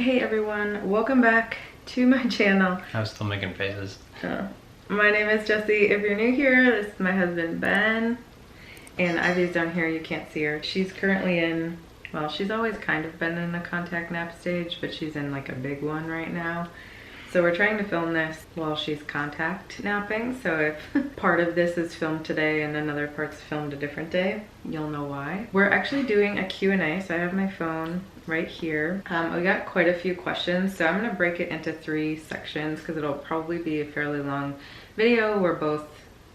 Hey everyone, welcome back to my channel. I was still making faces. My name is Jessie. If you're new here, this is my husband Ben. And Ivy's down here, you can't see her. She's currently in, well, she's always kind of been in a contact nap stage, but she's in like a big one right now. So we're trying to film this while she's contact napping. So if part of this is filmed today and another part's filmed a different day, you'll know why. We're actually doing a Q&A, so I have my phone right here. We got quite a few questions, so I'm gonna break it into 3 sections because it'll probably be a fairly long video. We're both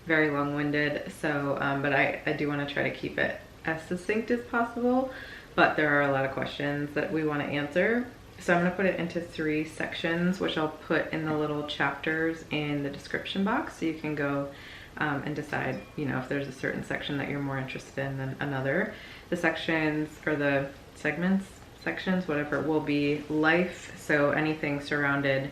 very long-winded, so but I do want to try to keep it as succinct as possible, but there are a lot of questions that we want to answer. So I'm going to put it into 3 sections, which I'll put in the little chapters in the description box, so you can go and decide, you know, if there's a certain section that you're more interested in than another. The sections, or the sections, whatever, will be life, so anything surrounded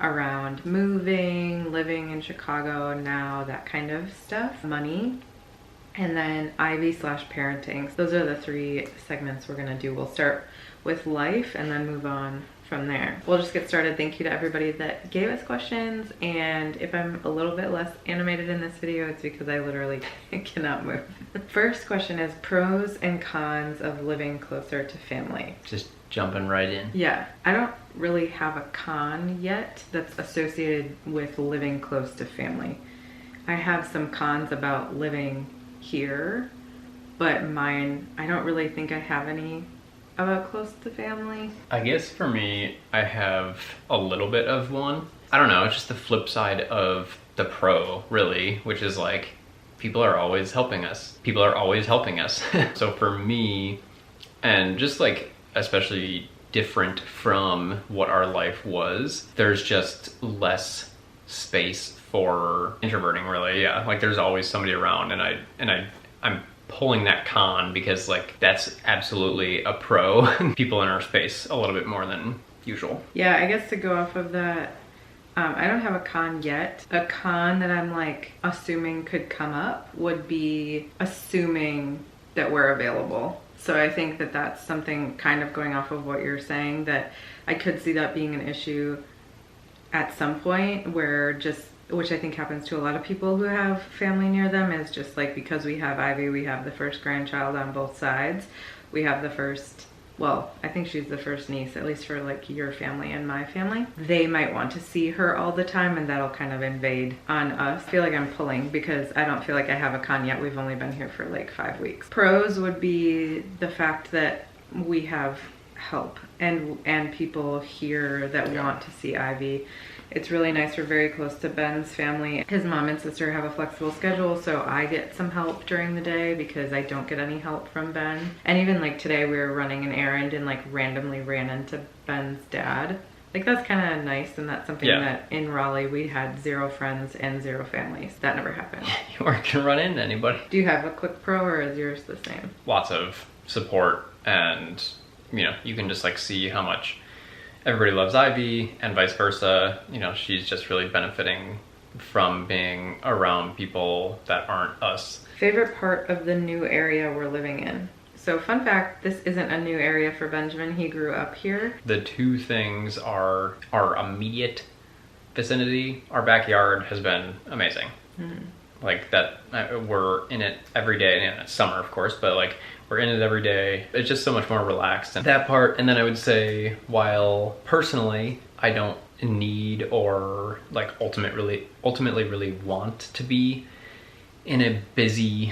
around moving, living in Chicago now, that kind of stuff, money, and then Ivy/parenting. So those are the 3 segments we're gonna do. We'll start with life and then move on from there. We'll just get started. Thank you to everybody that gave us questions, and if I'm a little bit less animated in this video, it's because I literally cannot move. First question is pros and cons of living closer to family. Just jumping right in. Yeah, I don't really have a con yet that's associated with living close to family. I have some cons about living here, but mine, I don't really think I have any about close to family. I guess for me, I have a little bit of one. I don't know, it's just the flip side of the pro, really, which is like, people are always helping us. People are always helping us. So for me, and just like, especially different from what our life was, there's just less space for introverting, really. Yeah, like there's always somebody around, and I'm pulling that con because like that's absolutely a pro. People in our space a little bit more than usual. Yeah, I guess to go off of that, I don't have a con yet. A con that I'm like assuming could come up would be assuming that we're available. So I think that that's something, kind of going off of what you're saying, that I could see that being an issue at some point, where just, which I think happens to a lot of people who have family near them, is just like, because we have Ivy, we have the first grandchild on both sides. We have the first, well, I think she's the first niece, at least for like your family and my family. They might want to see her all the time, and that'll kind of invade on us. I feel like I'm pulling because I don't feel like I have a con yet. We've only been here for like 5 weeks. Pros would be the fact that we have help and people here that want to see Ivy. It's really nice. We're very close to Ben's family. His mom and sister have a flexible schedule, so I get some help during the day because I don't get any help from Ben. And even like today, we were running an errand and like randomly ran into Ben's dad. Like that's kind of nice, and that's something that in Raleigh we had 0 friends and 0 families. That never happened. You weren't gonna run into anybody. Do you have a quick pro, or is yours the same? Lots of support, and you know, you can just like see how much everybody loves Ivy and vice versa. You know, she's just really benefiting from being around people that aren't us. Favorite part of the new area we're living in? So fun fact, this isn't a new area for Benjamin. He grew up here. The 2 things are our immediate vicinity. Our backyard has been amazing. Like that, we're in it every day. And it's summer, of course, but like we're in it every day. It's just so much more relaxed, and that part. And then I would say, while personally I don't need or like ultimately really want to be in a busy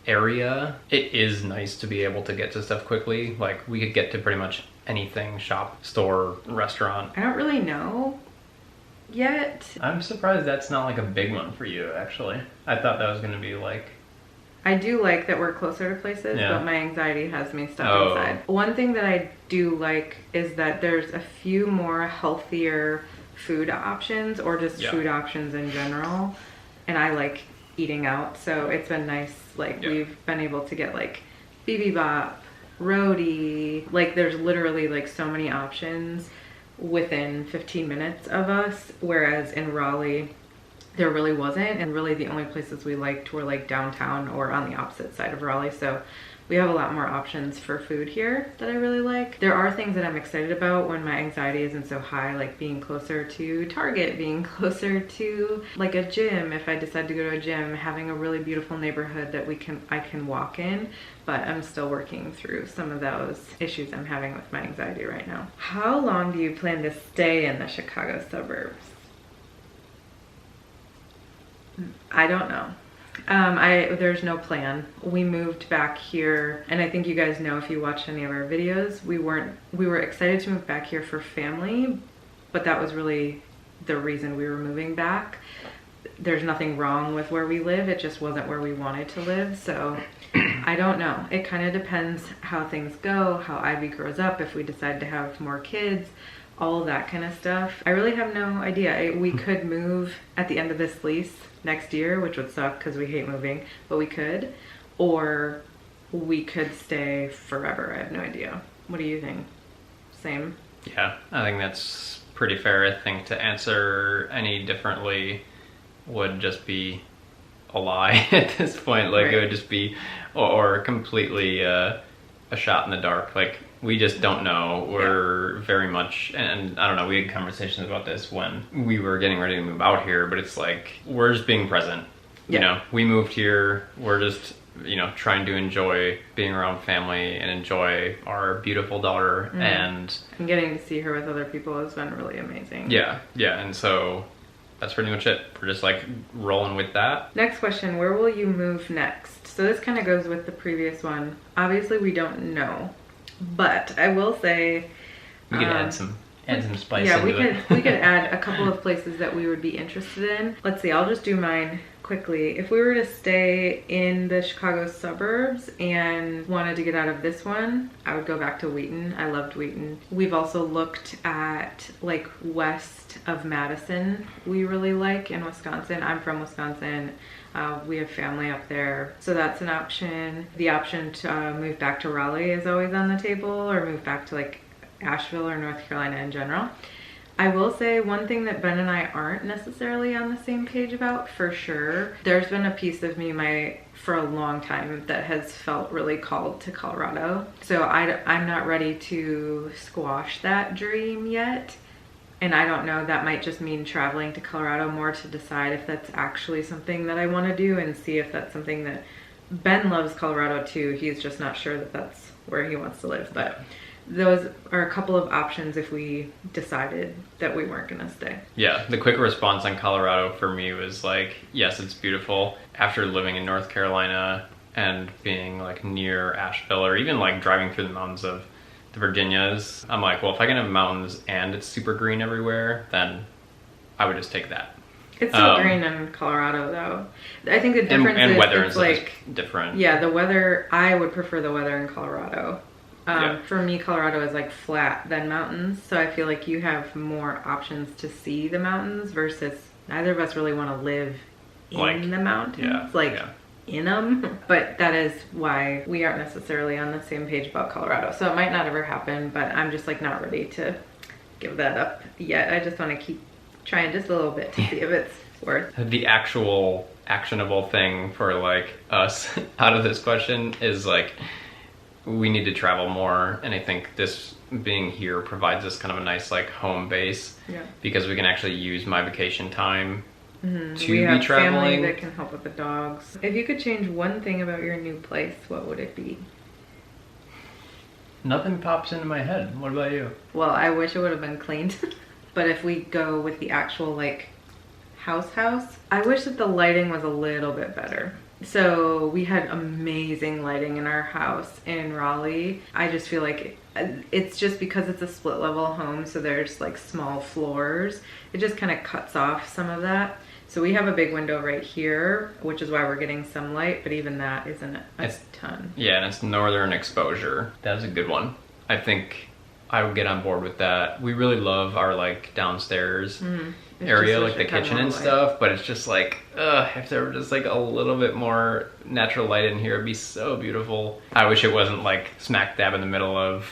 area, it is nice to be able to get to stuff quickly. Like we could get to pretty much anything: shop, store, restaurant. I don't really know yet. I'm surprised that's not like a big one for you, actually. I thought that was gonna be like, I do like that we're closer to places, but my anxiety has me stuck inside. One thing that I do like is that there's a few more healthier food options, or just food options in general. And I like eating out, so it's been nice. Like we've been able to get like bibimbap, roti, like there's literally like so many options within 15 minutes of us, whereas in Raleigh there really wasn't, and really the only places we liked were like downtown or on the opposite side of Raleigh. So we have a lot more options for food here that I really like. There are things that I'm excited about when my anxiety isn't so high, like being closer to Target, being closer to like a gym. If I decide to go to a gym, having a really beautiful neighborhood that I can walk in, but I'm still working through some of those issues I'm having with my anxiety right now. How long do you plan to stay in the Chicago suburbs? I don't know. There's no plan. We moved back here, and I think you guys know if you watched any of our videos, we were excited to move back here for family, but that was really the reason we were moving back. There's nothing wrong with where we live, it just wasn't where we wanted to live, so I don't know. It kind of depends how things go, how Ivy grows up, if we decide to have more kids, all of that kind of stuff. I really have no idea. We could move at the end of this lease next year, which would suck because we hate moving, but we could. Or we could stay forever. I have no idea. What do you think? Same? Yeah, I think that's pretty fair. I think to answer any differently would just be a lie at this point. Like, right. It would just be, or completely a shot in the dark. Like, we just don't know. We're very much, and I don't know, we had conversations about this when we were getting ready to move out here, but it's like, we're just being present. You know, we moved here, we're just, trying to enjoy being around family and enjoy our beautiful daughter. And getting to see her with other people has been really amazing. Yeah, and so that's pretty much it. We're just like rolling with that. Next question, where will you move next? So this kind of goes with the previous one. Obviously we don't know, but I will say we could add some spice. Yeah, into we could add a couple of places that we would be interested in. Let's see, I'll just do mine quickly. If we were to stay in the Chicago suburbs and wanted to get out of this one, I would go back to Wheaton. I loved Wheaton. We've also looked at like west of Madison, we really like in Wisconsin. I'm from Wisconsin. We have family up there, so that's an option. The option to move back to Raleigh is always on the table, or move back to like Asheville or North Carolina in general. I will say one thing that Ben and I aren't necessarily on the same page about, for sure. There's been a piece of me for a long time that has felt really called to Colorado. So I'm not ready to squash that dream yet. And I don't know, that might just mean traveling to Colorado more to decide if that's actually something that I want to do, and see if that's something that Ben loves Colorado too. He's just not sure that that's where he wants to live. But those are a couple of options if we decided that we weren't gonna stay. Yeah, the quick response on Colorado for me was like, yes, it's beautiful. After living in North Carolina and being like near Asheville, or even like driving through the mountains of the Virginias, I'm like, well, if I can have mountains and it's super green everywhere, then I would just take that. It's so green in Colorado though. I think the difference and is weather it's and like different. Yeah, the weather, I would prefer the weather in Colorado. For me, Colorado is like flat than mountains, so I feel like you have more options to see the mountains versus neither of us really want to live in the mountains, in them. But that is why we aren't necessarily on the same page about Colorado. So it might not ever happen, but I'm just like not ready to give that up yet. I just want to keep trying just a little bit to see if it's worth. The actual actionable thing for like us out of this question is like, we need to travel more, and I think this being here provides us kind of a nice like home base, because we can actually use my vacation time to we have be traveling. Family that can help with the dogs. If you could change one thing about your new place, what would it be? Nothing pops into my head. What about you? Well, I wish it would have been cleaned. But if we go with the actual like house, I wish that the lighting was a little bit better. So we had amazing lighting in our house in Raleigh. I just feel like it's just because it's a split level home, so there's like small floors. It just kind of cuts off some of that. So we have a big window right here, which is why we're getting some light, but even that isn't a ton. Yeah, and it's northern exposure. That's a good one. I think I would get on board with that. We really love our like downstairs area, like the kitchen and stuff, but it's just like, if there were just like a little bit more natural light in here, it'd be so beautiful. I wish it wasn't like smack dab in the middle of,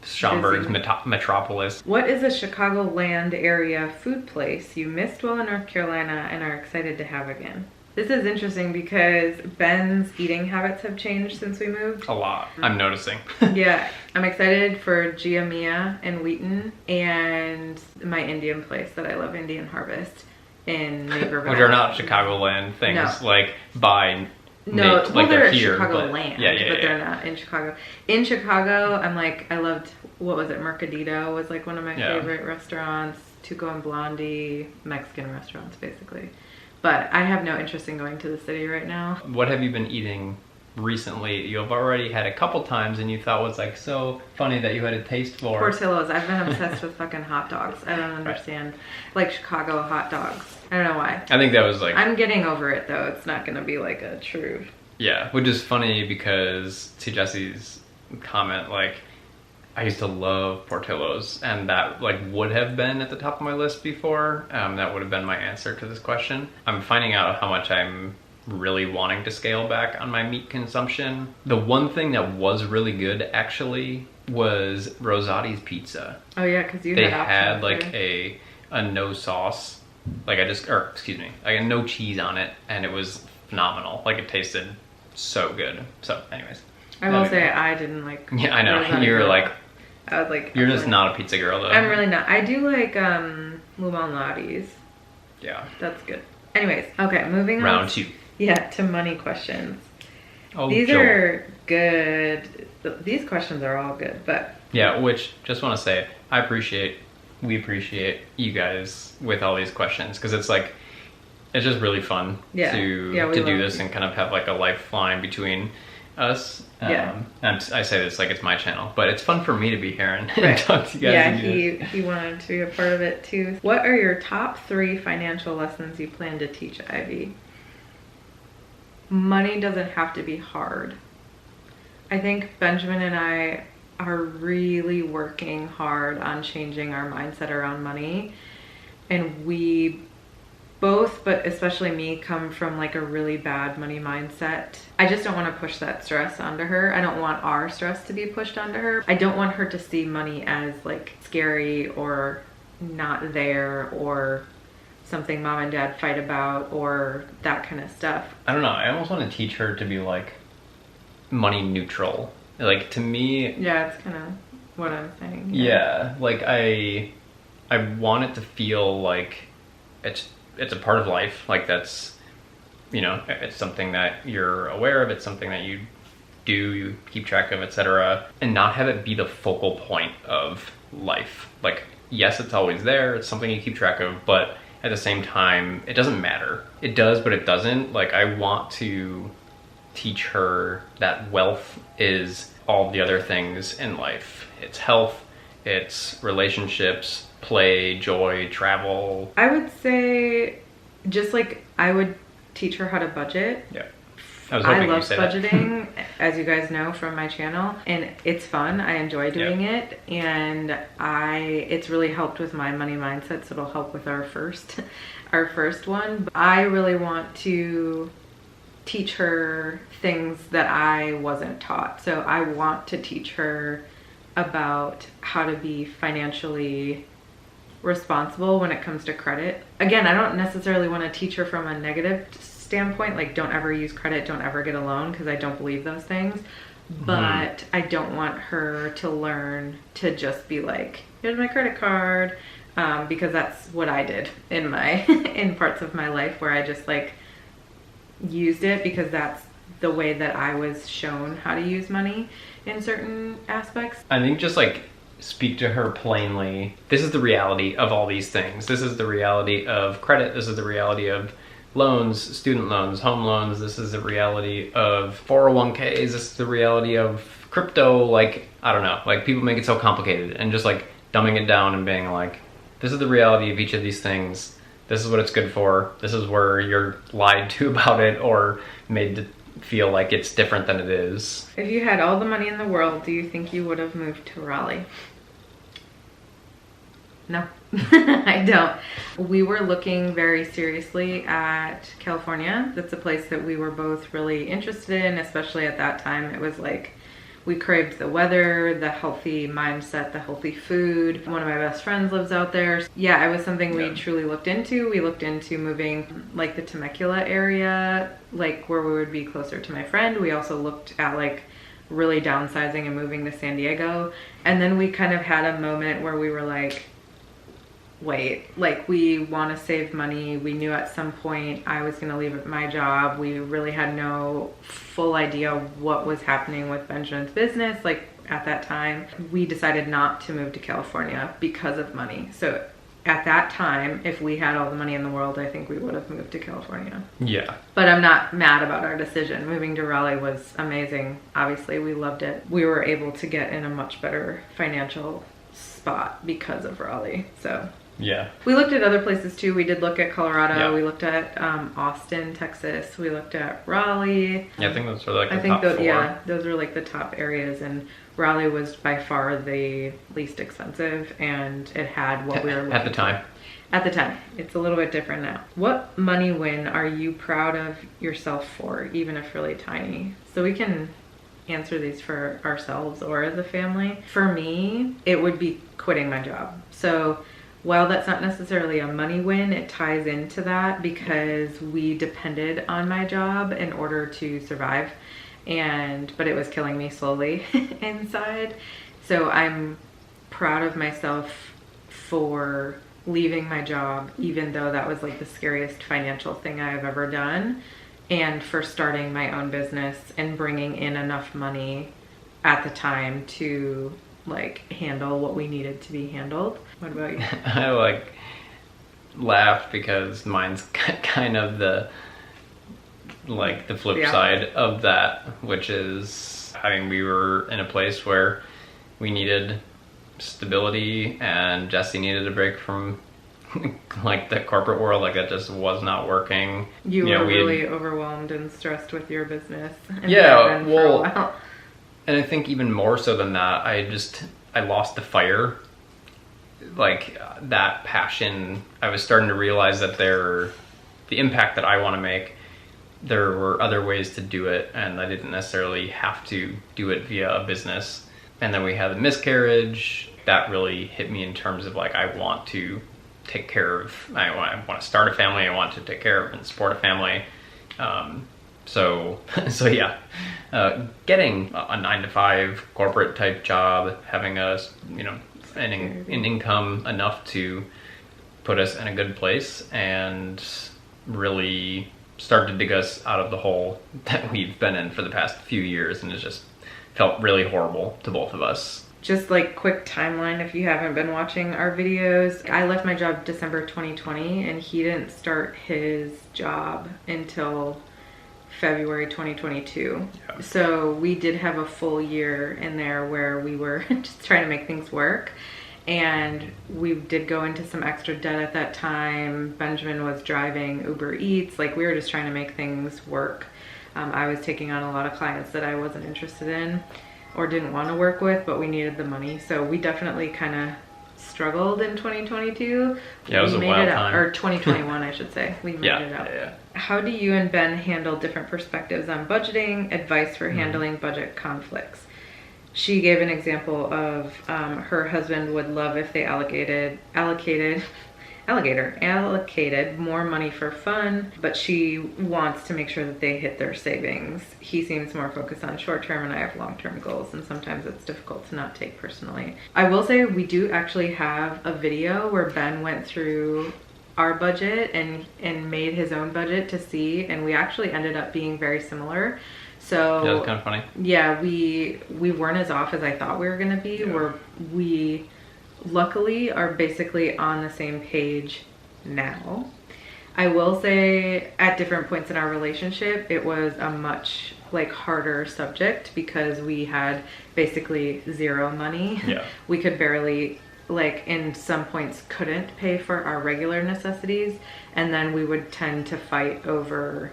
Schaumburg's metropolis. What is a Chicagoland area food place you missed while in North Carolina and are excited to have again? This is interesting because Ben's eating habits have changed since we moved. A lot. I'm noticing. Yeah, I'm excited for Gia Mia in Wheaton and my Indian place that I love, Indian Harvest in Naperville. Which are not Chicagoland things No. like by No, Nate, well, they're here, Chicago but land, yeah. but they're not in Chicago. In Chicago, I loved, what was it, Mercadito was like one of my favorite restaurants. Tuco and Blondie, Mexican restaurants, basically. But I have no interest in going to the city right now. What have you been eating recently? You have already had a couple times and you thought was like so funny that you had a taste for. Portillo's. I've been obsessed with fucking hot dogs. I don't understand. Like Chicago hot dogs. I don't know why. I think that was like... I'm getting over it though. It's not gonna be like a true... Yeah, which is funny because to Jesse's comment, like, I used to love Portillo's, and that like would have been at the top of my list before. That would have been my answer to this question. I'm finding out how much I'm really wanting to scale back on my meat consumption. The one thing that was really good actually was Rosati's Pizza. Oh yeah, because They had like a no sauce, like like a no cheese on it, and it was phenomenal. Like it tasted so good. So anyways. I will say I didn't like... Yeah, I know. Rosati You were girl. like... I was like... You're just not a pizza girl though. I'm really not. I do like Lou Malnati's. Yeah. That's good. Anyways, okay, moving on. Round 2. Yeah, to money questions. Oh, These Joel. are good. These questions are all good, but... Yeah, which, just want to say, we appreciate you guys with all these questions, because it's like, it's just really fun Yeah. to Yeah, we do love this it. and kind of have like a lifeline between us. Yeah. And I say this like it's my channel, but it's fun for me to be here and, Right. and talk to you guys. Yeah, and do this. he wanted to be a part of it too. What are your top 3 financial lessons you plan to teach Ivy? Money doesn't have to be hard. I think Benjamin and I are really working hard on changing our mindset around money. And we both, but especially me, come from like a really bad money mindset. I just don't want to push that stress onto her. I don't want our stress to be pushed onto her. I don't want her to see money as like scary or not there or something mom and dad fight about or that kind of stuff. I don't know. I almost want to teach her to be like money neutral. Like to me, Yeah, it's kind of what I'm saying. yeah, like I want it to feel like it's a part of life. Like that's, you know, it's something that you're aware of. It's something that you do, you keep track of, etc. And not have it be the focal point of life. Like, yes, it's always there. It's something you keep track of, but at the same time, it doesn't matter. It does, but it doesn't. Like, I want to teach her that wealth is all the other things in life. It's health, it's relationships, play, joy, travel. I would say just like I would teach her how to budget. Yeah. I was hoping I love you'd say budgeting, as you guys know from my channel, and it's fun. I enjoy doing it, and it's really helped with my money mindset, so it'll help with our first one. But I really want to teach her things that I wasn't taught. So I want to teach her about how to be financially responsible when it comes to credit. Again, I don't necessarily want to teach her from a negative standpoint, like don't ever use credit, don't ever get a loan, because I don't believe those things. But I don't want her to learn to just be like, here's my credit card, because that's what I did in my in parts of my life where I just like used it because that's the way that I was shown how to use money in certain aspects. I think just like speak to her plainly. This is the reality of all these things. This is the reality of credit. This is the reality of loans, student loans, home loans. This is the reality of 401ks. This is the reality of crypto. Like, I don't know, like people make it so complicated, and just like dumbing it down and being like, this is the reality of each of these things. This is what it's good for. This is where you're lied to about it or made to feel like it's different than it is. If you had all the money in the world, do you think you would have moved to Raleigh? No, I don't. We were looking very seriously at California. That's a place that we were both really interested in, especially at that time. It was like We craved the weather, the healthy mindset, the healthy food. One of my best friends lives out there. Yeah, it was something we truly looked into. We looked into moving like the Temecula area, like where we would be closer to my friend. We also looked at like really downsizing and moving to San Diego. And then we kind of had a moment where we were like, wait, like we want to save money. We knew at some point I was going to leave my job. We really had no full idea what was happening with Benjamin's business. Like at that time, we decided not to move to California because of money. So at that time, if we had all the money in the world, I think we would have moved to California. Yeah. But I'm not mad about our decision. Moving to Raleigh was amazing. Obviously, we loved it. We were able to get in a much better financial spot because of Raleigh. So yeah, we looked at other places too. We did look at Colorado. Yeah. We looked at Austin, Texas. We looked at Raleigh. Yeah, I think those are like the top four. Yeah, those are like the top areas, and Raleigh was by far the least expensive, and it had what we were looking at the time. At the time. It's a little bit different now. What money win are you proud of yourself for, even if really tiny? So we can answer these for ourselves or as a family. For me, it would be quitting my job. So while that's not necessarily a money win, it ties into that because we depended on my job in order to survive, but it was killing me slowly inside. So I'm proud of myself for leaving my job, even though that was like the scariest financial thing I've ever done, and for starting my own business and bringing in enough money at the time to like handle what we needed to be handled. What about you? I like laughed because mine's kind of the flip side of that, which is, I mean, we were in a place where we needed stability, and Jesse needed a break from like the corporate world. Like that just was not working. You were really overwhelmed and stressed with your business. Yeah, well, and I think even more so than that, I lost the fire. Like that passion, I was starting to realize that the impact that I want to make, there were other ways to do it, and I didn't necessarily have to do it via a business. And then we had the miscarriage. That really hit me in terms of like, I want to take care of, I want to start a family, I want to take care of and support a family. So yeah, getting a 9-to-5 corporate type job, having us, an income enough to put us in a good place and really start to dig us out of the hole that we've been in for the past few years, and it just felt really horrible to both of us. Just like quick timeline, if you haven't been watching our videos, I left my job December 2020, and he didn't start his job until February 2022. Yeah. So we did have a full year in there where we were just trying to make things work. And we did go into some extra debt at that time. Benjamin was driving Uber Eats. Like we were just trying to make things work. I was taking on a lot of clients that I wasn't interested in or didn't want to work with, but we needed the money. So we definitely kind of struggled in 2022. Yeah, it was a wild time. Or 2021, I should say. We made it out. Yeah. How do you and Ben handle different perspectives on budgeting, advice for handling budget conflicts? She gave an example of her husband would love if they allocated more money for fun, but she wants to make sure that they hit their savings. He seems more focused on short term, and I have long term goals, and sometimes it's difficult to not take personally. I will say we do actually have a video where Ben went through our budget and made his own budget to see, and we actually ended up being very similar. So that was kind of funny. Yeah, we weren't as off as I thought we were gonna be. Yeah. We luckily are basically on the same page now. I will say at different points in our relationship, it was a much harder subject because we had basically zero money. Yeah. We could barely, in some points, couldn't pay for our regular necessities, and then we would tend to fight over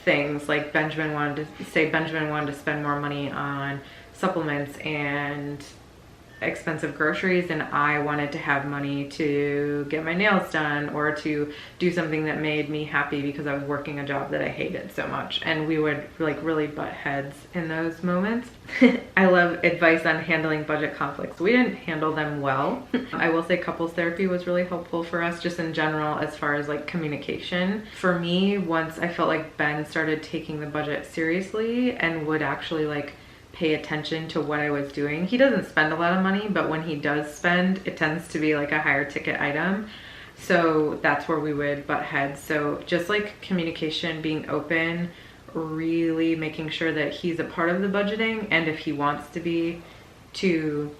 things like Benjamin wanted to spend more money on supplements and expensive groceries and I wanted to have money to get my nails done or to do something that made me happy because I was working a job that I hated so much. And we would like really butt heads in those moments. I love advice on handling budget conflicts. We didn't handle them well. I will say couples therapy was really helpful for us just in general as far as like communication. For me, once I felt like Ben started taking the budget seriously and would actually like pay attention to what I was doing. He doesn't spend a lot of money, but when he does spend, it tends to be like a higher ticket item. So that's where we would butt heads. So just like communication, being open, really making sure that he's a part of the budgeting, and if he wants to be, to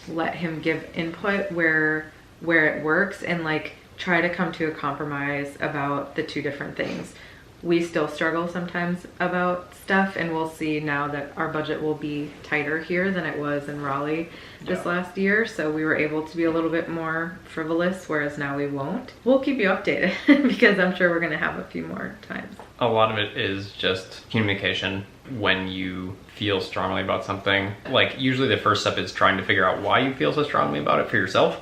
let him give input where it works, and like try to come to a compromise about the two different things. We still struggle sometimes about stuff, and we'll see now that our budget will be tighter here than it was in Raleigh just last year. So we were able to be a little bit more frivolous, whereas now we won't. We'll keep you updated because I'm sure we're gonna have a few more times. A lot of it is just communication. When you feel strongly about something, like usually the first step is trying to figure out why you feel so strongly about it for yourself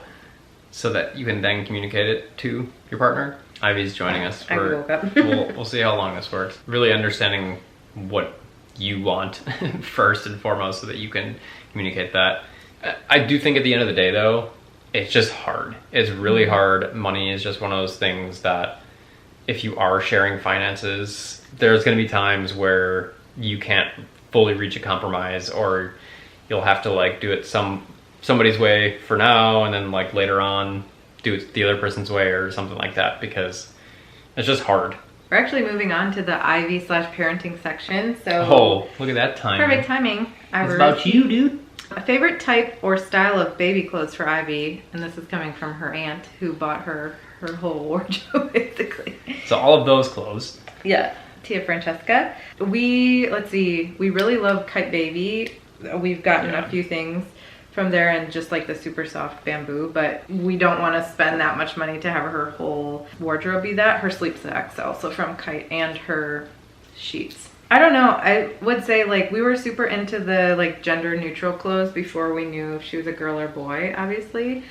so that you can then communicate it to your partner. Ivy's joining us. I woke up. We'll see how long this works. Really understanding what you want first and foremost so that you can communicate that. I do think at the end of the day though, it's just hard. It's really hard. Money is just one of those things that if you are sharing finances, there's going to be times where you can't fully reach a compromise, or you'll have to like do it somebody's way for now and then like later on do it the other person's way or something like that, because it's just hard. We're actually moving on to the Ivy/parenting section. So oh, look at that timing. Perfect timing. It's about you, dude. A favorite type or style of baby clothes for Ivy, and this is coming from her aunt who bought her whole wardrobe basically. So all of those clothes. Yeah, Tia Francesca. Let's see, we really love Kite Baby. We've gotten a few things from there and just like the super soft bamboo, but we don't want to spend that much money to have her whole wardrobe be that. Her sleep sacks also from Kite, and her sheets. I don't know, I would say like we were super into the like gender neutral clothes before we knew if she was a girl or boy, obviously.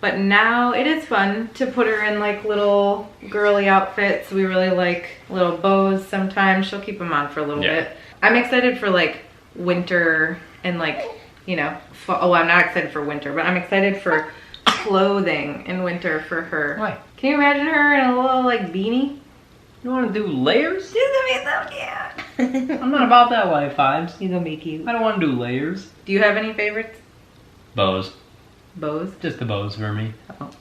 But now it is fun to put her in like little girly outfits. We really like little bows sometimes. She'll keep them on for a little bit. I'm excited for like winter and like, you know, fall. Oh, I'm not excited for winter, but I'm excited for clothing in winter for her. Why? Can you imagine her in a little like beanie? You want to do layers? She's gonna be so cute. I'm not about that life, Vibes. He's gonna be cute. I don't want to do layers. Do you have any favorites? Bows. Bows? Just the bows for me.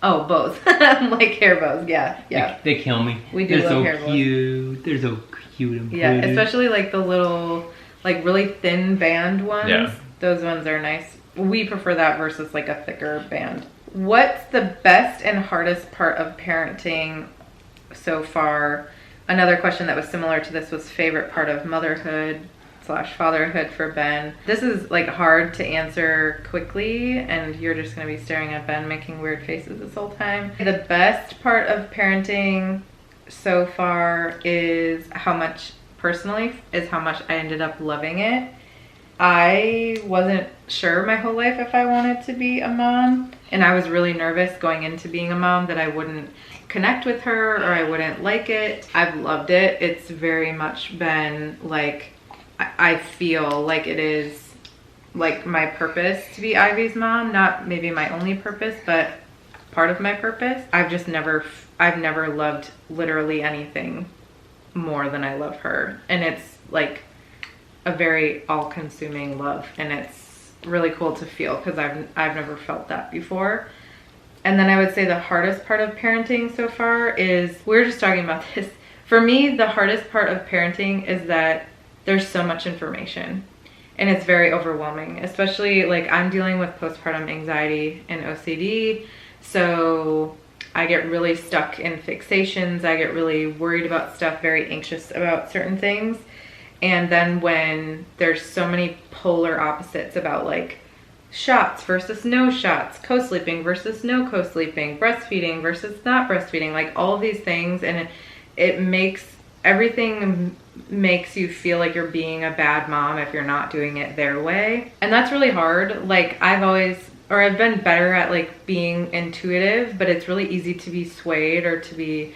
Oh, bows. Like hair bows. Yeah. They kill me. We do They're love so hair bows. cute. They're so cute and Yeah, pretty. especially like the little, like really thin band ones. Yeah. Those ones are nice. We prefer that versus like a thicker band. What's the best and hardest part of parenting so far? Another question that was similar to this was favorite part of motherhood/fatherhood for Ben. This is like hard to answer quickly, and you're just gonna be staring at Ben making weird faces this whole time. The best part of parenting so far is how much I ended up loving it. I wasn't sure my whole life if I wanted to be a mom, and I was really nervous going into being a mom that I wouldn't connect with her or I wouldn't like it. I've loved it. It's very much been like, I feel like it is like my purpose to be Ivy's mom. Not maybe my only purpose, but part of my purpose. I've never loved literally anything more than I love her. And it's like a very all-consuming love, and it's really cool to feel because I've never felt that before. And then I would say the hardest part of parenting so far is, we were just talking about this. For me, the hardest part of parenting is that there's so much information and it's very overwhelming, especially like I'm dealing with postpartum anxiety and OCD. So I get really stuck in fixations. I get really worried about stuff, very anxious about certain things. And then when there's so many polar opposites about like shots versus no shots, co-sleeping versus no co-sleeping, breastfeeding versus not breastfeeding, like all of these things, and it makes everything makes you feel like you're being a bad mom if you're not doing it their way. And that's really hard. Like I've been better at like being intuitive, but it's really easy to be swayed or to be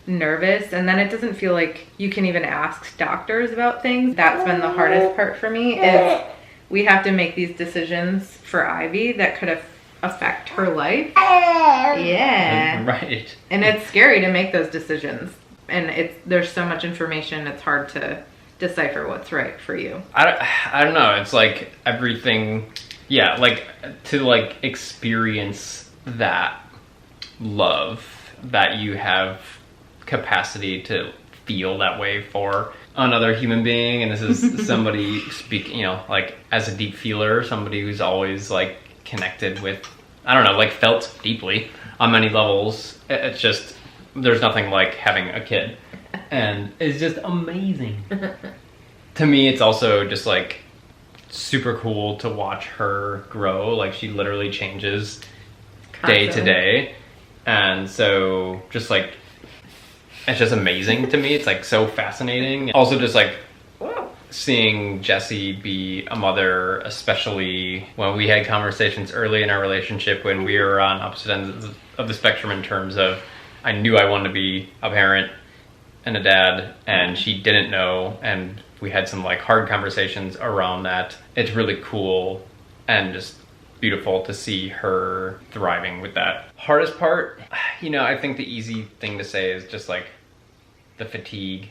nervous, and then it doesn't feel like you can even ask doctors about things. That's been the hardest part for me, is we have to make these decisions for Ivy that could affect her life. Yeah. Right. And it's scary to make those decisions. And there's so much information, it's hard to decipher what's right for you. I don't know. It's like everything, yeah, like to like experience that love that you have capacity to feel that way for another human being. And this is somebody speaking, like as a deep feeler, somebody who's always like connected with, I don't know, like felt deeply on many levels. It's just, there's nothing like having a kid, and it's just amazing. To me, it's also just like super cool to watch her grow. Like she literally changes day to day, and so just like it's just amazing to me. It's like so fascinating. Also just like seeing Jessie be a mother, especially when we had conversations early in our relationship when we were on opposite ends of the spectrum in terms of I knew I wanted to be a parent and a dad, and she didn't know, and we had some like hard conversations around that. It's really cool and just beautiful to see her thriving with that. Hardest part, I think the easy thing to say is just like the fatigue.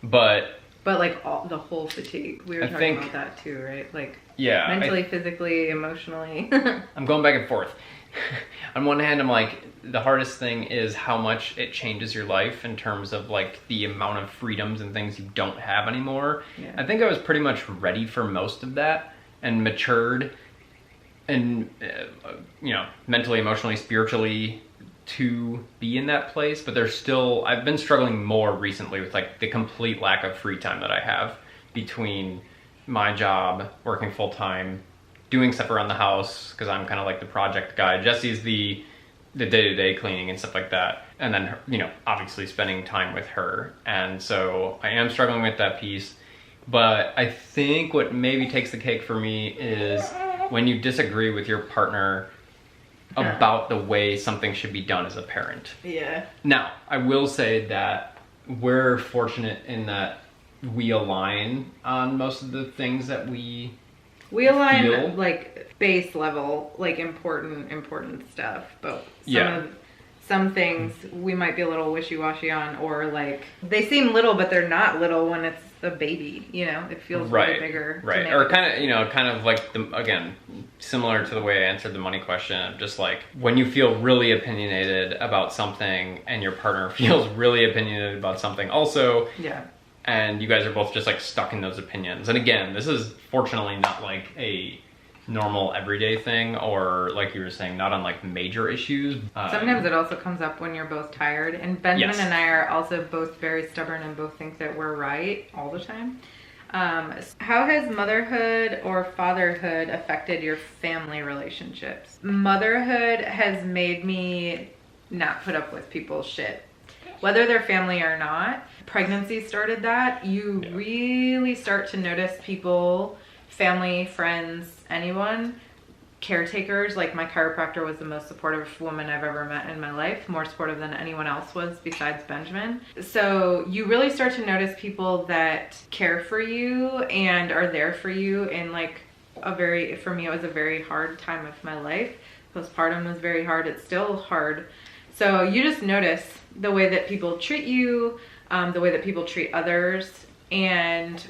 but like the whole fatigue. We were talking about that too, right? Like mentally, physically, emotionally. I'm going back and forth. On one hand, I'm like, the hardest thing is how much it changes your life in terms of like the amount of freedoms and things you don't have anymore. Yeah. I think I was pretty much ready for most of that and matured and, mentally, emotionally, spiritually to be in that place. But I've been struggling more recently with like the complete lack of free time that I have between my job, working full time, doing stuff around the house, because I'm kind of like the project guy. Jessie's the day-to-day cleaning and stuff like that. And then, obviously spending time with her. And so I am struggling with that piece. But I think what maybe takes the cake for me is when you disagree with your partner about the way something should be done as a parent. Yeah. Now, I will say that we're fortunate in that we align on most of the things that we align like base level, like important stuff, but some things we might be a little wishy-washy on, or like they seem little but they're not little when it's a baby, it feels way bigger. Right. Or kind of like again, similar to the way I answered the money question, just like when you feel really opinionated about something and your partner feels really opinionated about something also. Yeah. And you guys are both just like stuck in those opinions. And again, this is fortunately not like a normal everyday thing, or like you were saying, not on like major issues. Sometimes it also comes up when you're both tired. And Benjamin and I are also both very stubborn and both think that we're right all the time. How has motherhood or fatherhood affected your family relationships? Motherhood has made me not put up with people's shit, whether they're family or not. Pregnancy started that. You really start to notice people, family, friends, anyone, caretakers. Like my chiropractor was the most supportive woman I've ever met in my life, more supportive than anyone else was besides Benjamin. So you really start to notice people that care for you and are there for you in like for me, it was a very hard time of my life. Postpartum was very hard. It's still hard. So you just notice the way that people treat you, the way that people treat others, and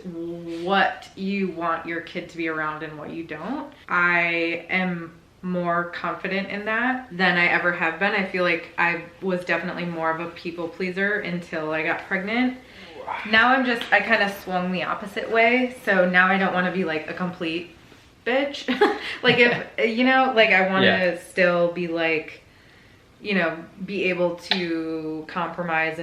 what you want your kid to be around and what you don't. I am more confident in that than I ever have been. I feel like I was definitely more of a people pleaser until I got pregnant. Now I kind of swung the opposite way. So now I don't want to be like a complete bitch. Like if, I want to still be like, be able to compromise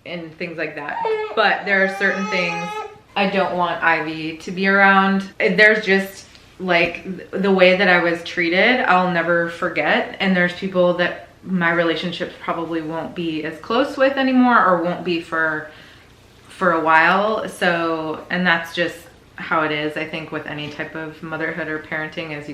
and things like that. But there are certain things I don't want Ivy to be around. There's just like the way that I was treated, I'll never forget. And there's people that my relationships probably won't be as close with anymore, or won't be for for a while. So, and that's just how it is, I think, with any type of motherhood or parenting, is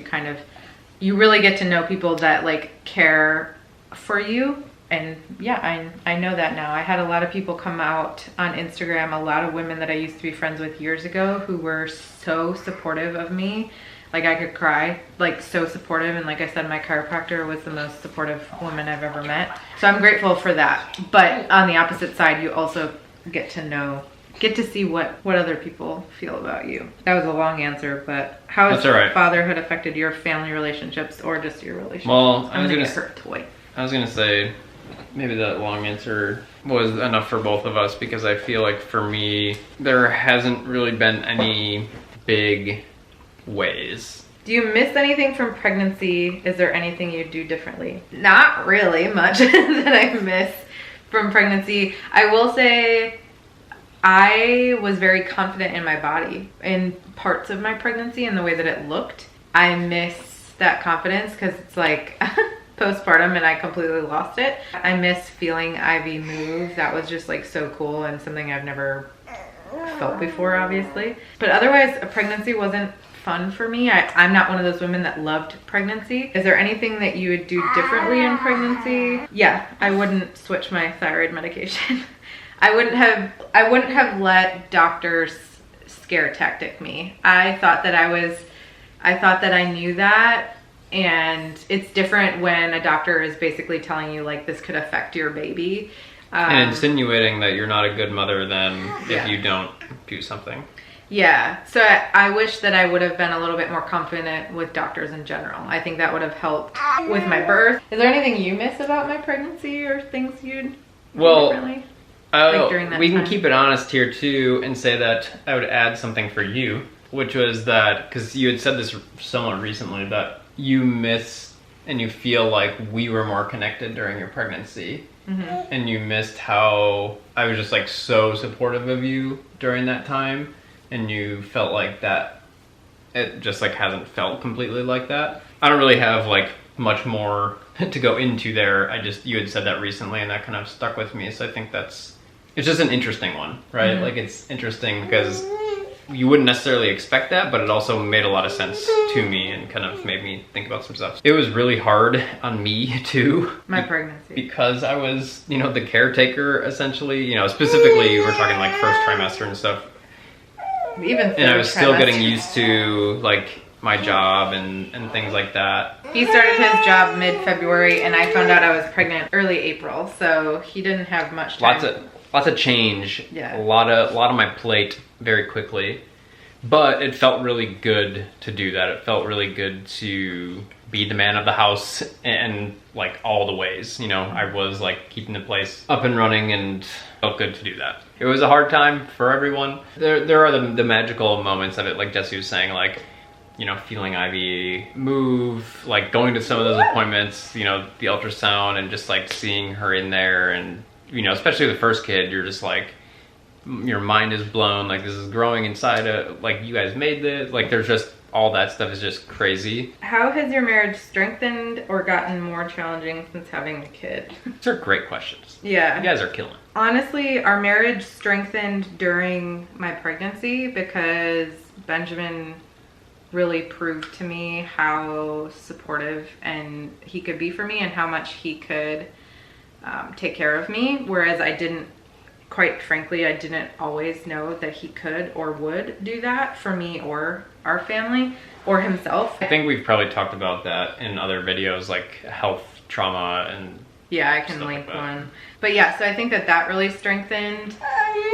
you really get to know people that like care for you. And yeah, I know that now. I had a lot of people come out on Instagram, a lot of women that I used to be friends with years ago, who were so supportive of me. Like, I could cry, like, so supportive. And like I said, my chiropractor was the most supportive woman I've ever met. So I'm grateful for that. But on the opposite side, you also get to see what other people feel about you. That was a long answer, but how has fatherhood affected your family relationships, or just your relationships? Well, I'm gonna get her a toy. I was gonna say, maybe that long answer was enough for both of us, because I feel like for me, there hasn't really been any big ways. Do you miss anything from pregnancy? Is there anything you do differently? Not really much that I miss from pregnancy. I will say I was very confident in my body in parts of my pregnancy and the way that it looked. I miss that confidence because it's like postpartum and I completely lost it. I miss feeling Ivy move. That was just like so cool and something I've never felt before, obviously. But otherwise, a pregnancy wasn't fun for me. I'm not one of those women that loved pregnancy. Is there anything that you would do differently in pregnancy? Yeah, I wouldn't switch my thyroid medication. I wouldn't have let doctors scare tactic me. I thought that I knew that, and it's different when a doctor is basically telling you like this could affect your baby. And insinuating that you're not a good mother then if you don't do something. Yeah, so I wish that I would have been a little bit more confident with doctors in general. I think that would have helped with my birth. Is there anything you miss about my pregnancy or things you'd do differently? Like during that we time? can keep it honest here too and say that I would add something for you, which was that, because you had said this somewhat recently, that you miss and you feel like we were more connected during your pregnancy. Mm-hmm. And you missed how I was just like so supportive of you during that time. And you felt like that it just like hasn't felt completely like that. I don't really have like much more to go into there. You had said that recently and that kind of stuck with me. So I think it's just an interesting one, right? Mm-hmm. Like, it's interesting because you wouldn't necessarily expect that, but it also made a lot of sense to me and kind of made me think about some stuff. It was really hard on me too. My pregnancy. Because I was, the caretaker essentially, specifically we're talking like first trimester and stuff. Even and I was still getting used to like my job and things like that. He started his job mid-February and I found out I was pregnant early April, so he didn't have much time. Lots of change. Yeah. A lot on my plate very quickly. But it felt really good to do that. It felt really good to be the man of the house and like all the ways. I was like keeping the place up and running and felt good to do that. It was a hard time for everyone. There are the magical moments of it, like Jesse was saying, like, feeling Ivy move, like going to some of those appointments, the ultrasound and just like seeing her in there. And, especially the first kid, you're just like, your mind is blown. Like, this is growing inside like, you guys made this. Like, there's just all that stuff is just crazy. How has your marriage strengthened or gotten more challenging since having a kid? These are great questions. Yeah. You guys are killing. Honestly, our marriage strengthened during my pregnancy because Benjamin really proved to me how supportive and he could be for me and how much he could take care of me. Whereas quite frankly, I didn't always know that he could or would do that for me or our family or himself. I think we've probably talked about that in other videos, like health trauma and yeah, I can link one. But yeah, so I think that really strengthened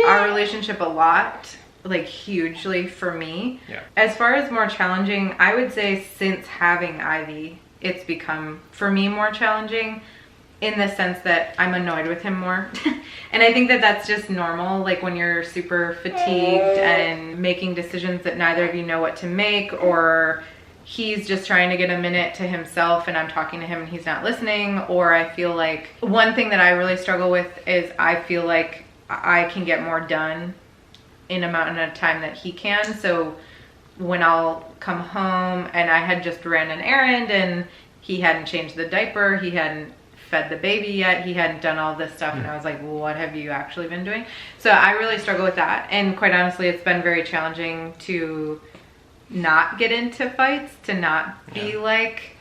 our relationship a lot, like hugely for me. Yeah. As far as more challenging, I would say since having Ivy, it's become for me more challenging in the sense that I'm annoyed with him more. And I think that that's just normal, like when you're super fatigued and making decisions that neither of you know what to make, or he's just trying to get a minute to himself and I'm talking to him and he's not listening. Or I feel like one thing that I really struggle with is I feel like I can get more done in amount of time that he can. So when I'll come home and I had just ran an errand and he hadn't changed the diaper, he hadn't fed the baby yet. He hadn't done all this stuff. And I was like, well, what have you actually been doing? So I really struggle with that. And quite honestly, it's been very challenging to not get into fights, to not be like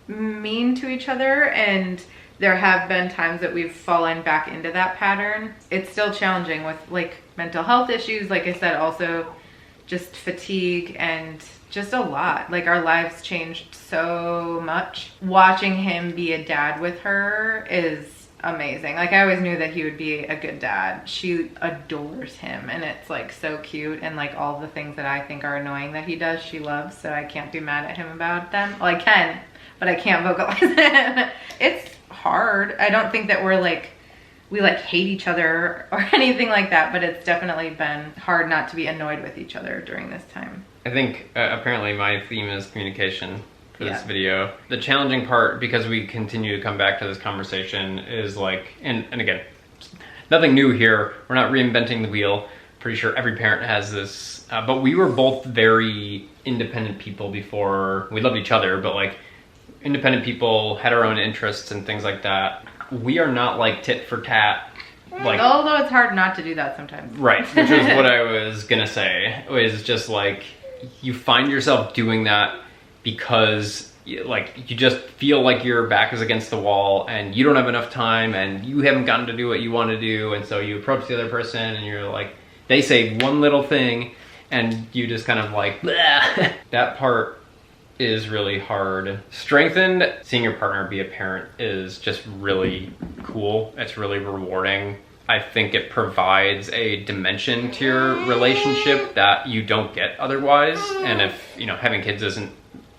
mean to each other. And there have been times that we've fallen back into that pattern. It's still challenging with like mental health issues. Like I said, also just fatigue and just a lot. Like our lives changed so much. Watching him be a dad with her is amazing. Like I always knew that he would be a good dad. She adores him and it's like so cute, and like all the things that I think are annoying that he does, she loves, so I can't be mad at him about them. Well, I can, but I can't vocalize it. It's hard. I don't think that we like hate each other or anything like that, but it's definitely been hard not to be annoyed with each other during this time. I think apparently my theme is communication for this video. The challenging part, because we continue to come back to this conversation, is like, and again, nothing new here. We're not reinventing the wheel. Pretty sure every parent has this, but we were both very independent people before. We loved each other, but like independent people, had our own interests and things like that. We are not like tit for tat. Like, although it's hard not to do that sometimes. Right, which is what I was gonna say. Is just like you find yourself doing that because like you just feel like your back is against the wall and you don't have enough time and you haven't gotten to do what you want to do, and so you approach the other person and you're like, they say one little thing and you just kind of like, bleh. That part is really hard. Strengthened, seeing your partner be a parent is just really cool. It's really rewarding. I think it provides a dimension to your relationship that you don't get otherwise. And if, you know, having kids isn't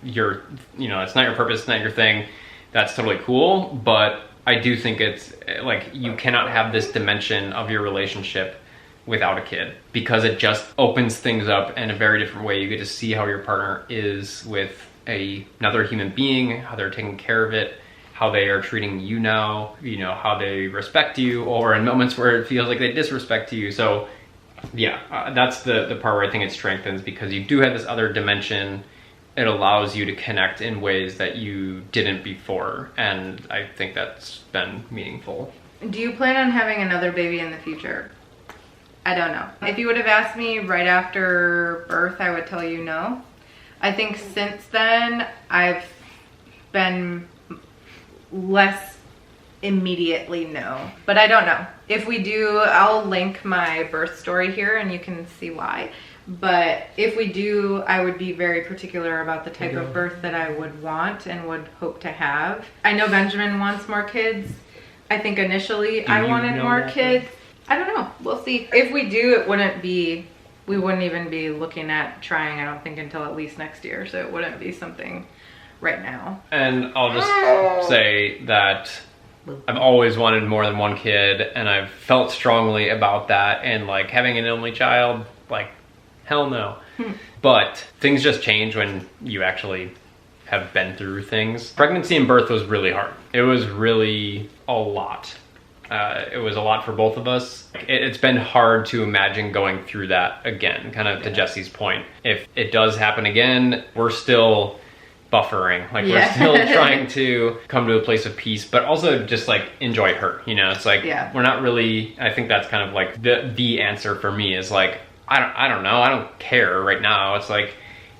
your, you know, it's not your purpose, it's not your thing, that's totally cool. But I do think it's like, you cannot have this dimension of your relationship without a kid, because it just opens things up in a very different way. You get to see how your partner is with another human being, how they're taking care of it, how they are treating you now, you know, how they respect you, or in moments where it feels like they disrespect you. So yeah, that's the part where I think it strengthens, because you do have this other dimension. It allows you to connect in ways that you didn't before, and I think that's been meaningful. Do you plan on having another baby in the future? I don't know. If you would have asked me right after birth, I would tell you no. I think since then, I've been less immediately no, but I don't know. If we do, I'll link my birth story here and you can see why. But if we do, I would be very particular about the type of birth that I would want and would hope to have. I know Benjamin wants more kids. I think initially I wanted more kids. I don't know. We'll see. If we do, we wouldn't even be looking at trying, I don't think, until at least next year. So it wouldn't be something right now. And I'll just say that I've always wanted more than one kid, and I've felt strongly about that. And like having an only child, like, hell no. But things just change when you actually have been through things. Pregnancy and birth was really hard. It was really a lot. It was a lot for both of us. It's been hard to imagine going through that again, kind of to Jesse's point. If it does happen again, we're still buffering. Like we're still trying to come to a place of peace, but also just like enjoy her. You know, it's like we're not really, I think that's kind of like the answer for me is like, I don't know. I don't care right now. It's like,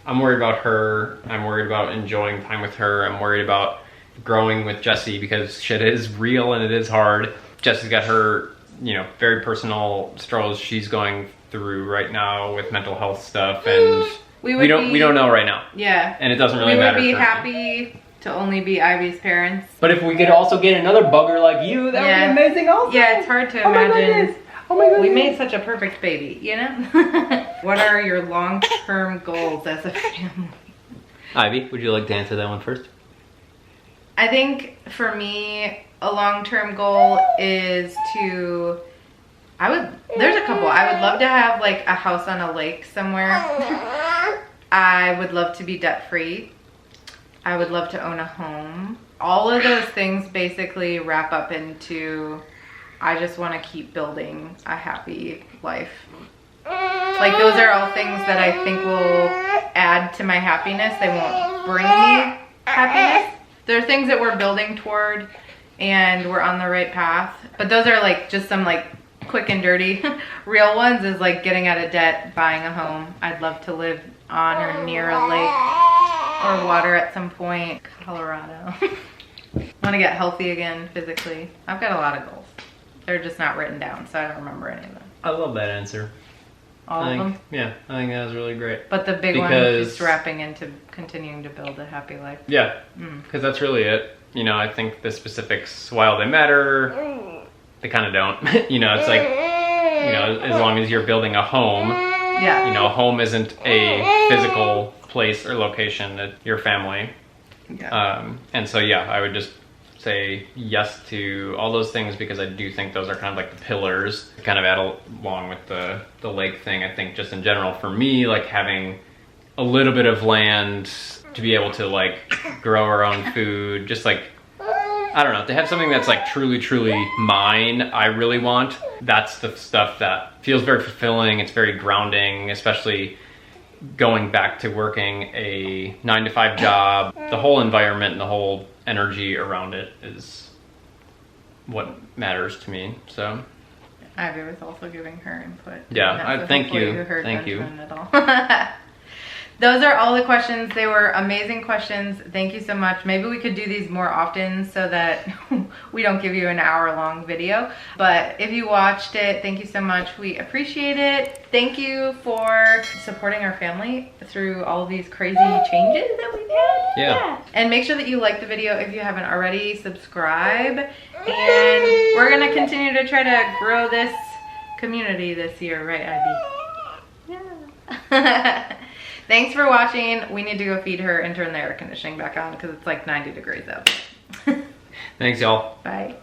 I'm worried about her. I'm worried about enjoying time with her. I'm worried about growing with Jesse because shit is real and it is hard. Jesse's got her, you know, very personal struggles she's going through right now with mental health stuff, and we don't know right now. Yeah. And it doesn't really matter. We would be happy to only be Ivy's parents. But if we could also get another bugger like you, that would be amazing also. Yeah, it's hard to imagine. Oh my goodness. We made such a perfect baby, you know? What are your long-term goals as a family? Ivy, would you like to answer that one first? I think for me, a long-term goal is to, there's a couple. I would love to have like a house on a lake somewhere. I would love to be debt-free. I would love to own a home. All of those things basically wrap up into, I just want to keep building a happy life. Like those are all things that I think will add to my happiness. They won't bring me happiness. There are things that we're building toward, and we're on the right path. But those are like just some like quick and dirty. Real ones is like getting out of debt, buying a home. I'd love to live on or near a lake or water at some point. Colorado. Want to get healthy again physically. I've got a lot of goals. They're just not written down, so I don't remember any of them. I love that answer. All of them? Yeah, I think that was really great. But the big one is just wrapping into continuing to build a happy life. Yeah, because that's really it. You know, I think the specifics, while they matter, they kind of don't. You know, it's like, you know, as long as you're building a home, Yeah. you know, home isn't a physical place or location, that your family. Yeah. And so, yeah, I would just say yes to all those things, because I do think those are kind of like the pillars to kind of add along with the lake thing. I think just in general for me, like having a little bit of land to be able to like grow our own food, just like, I don't know, to have something that's like truly mine, I really want. That's the stuff that feels very fulfilling. It's very grounding, especially going back to working a 9-to-5 job. The whole environment and the whole energy around it is what matters to me. So Ivy was also giving her input. yeah, So thank hopefully you. heard Thank you. Benjamin at all. Those are all the questions. They were amazing questions. Thank you so much. Maybe we could do these more often so that we don't give you an hour-long video. But if you watched it, thank you so much. We appreciate it. Thank you for supporting our family through all of these crazy changes that we've had. Yeah. And make sure that you like the video if you haven't already. Subscribe. And we're going to continue to try to grow this community this year. Right, Ivy? Yeah. Thanks for watching. We need to go feed her and turn the air conditioning back on because it's like 90 degrees out. Thanks, y'all. Bye.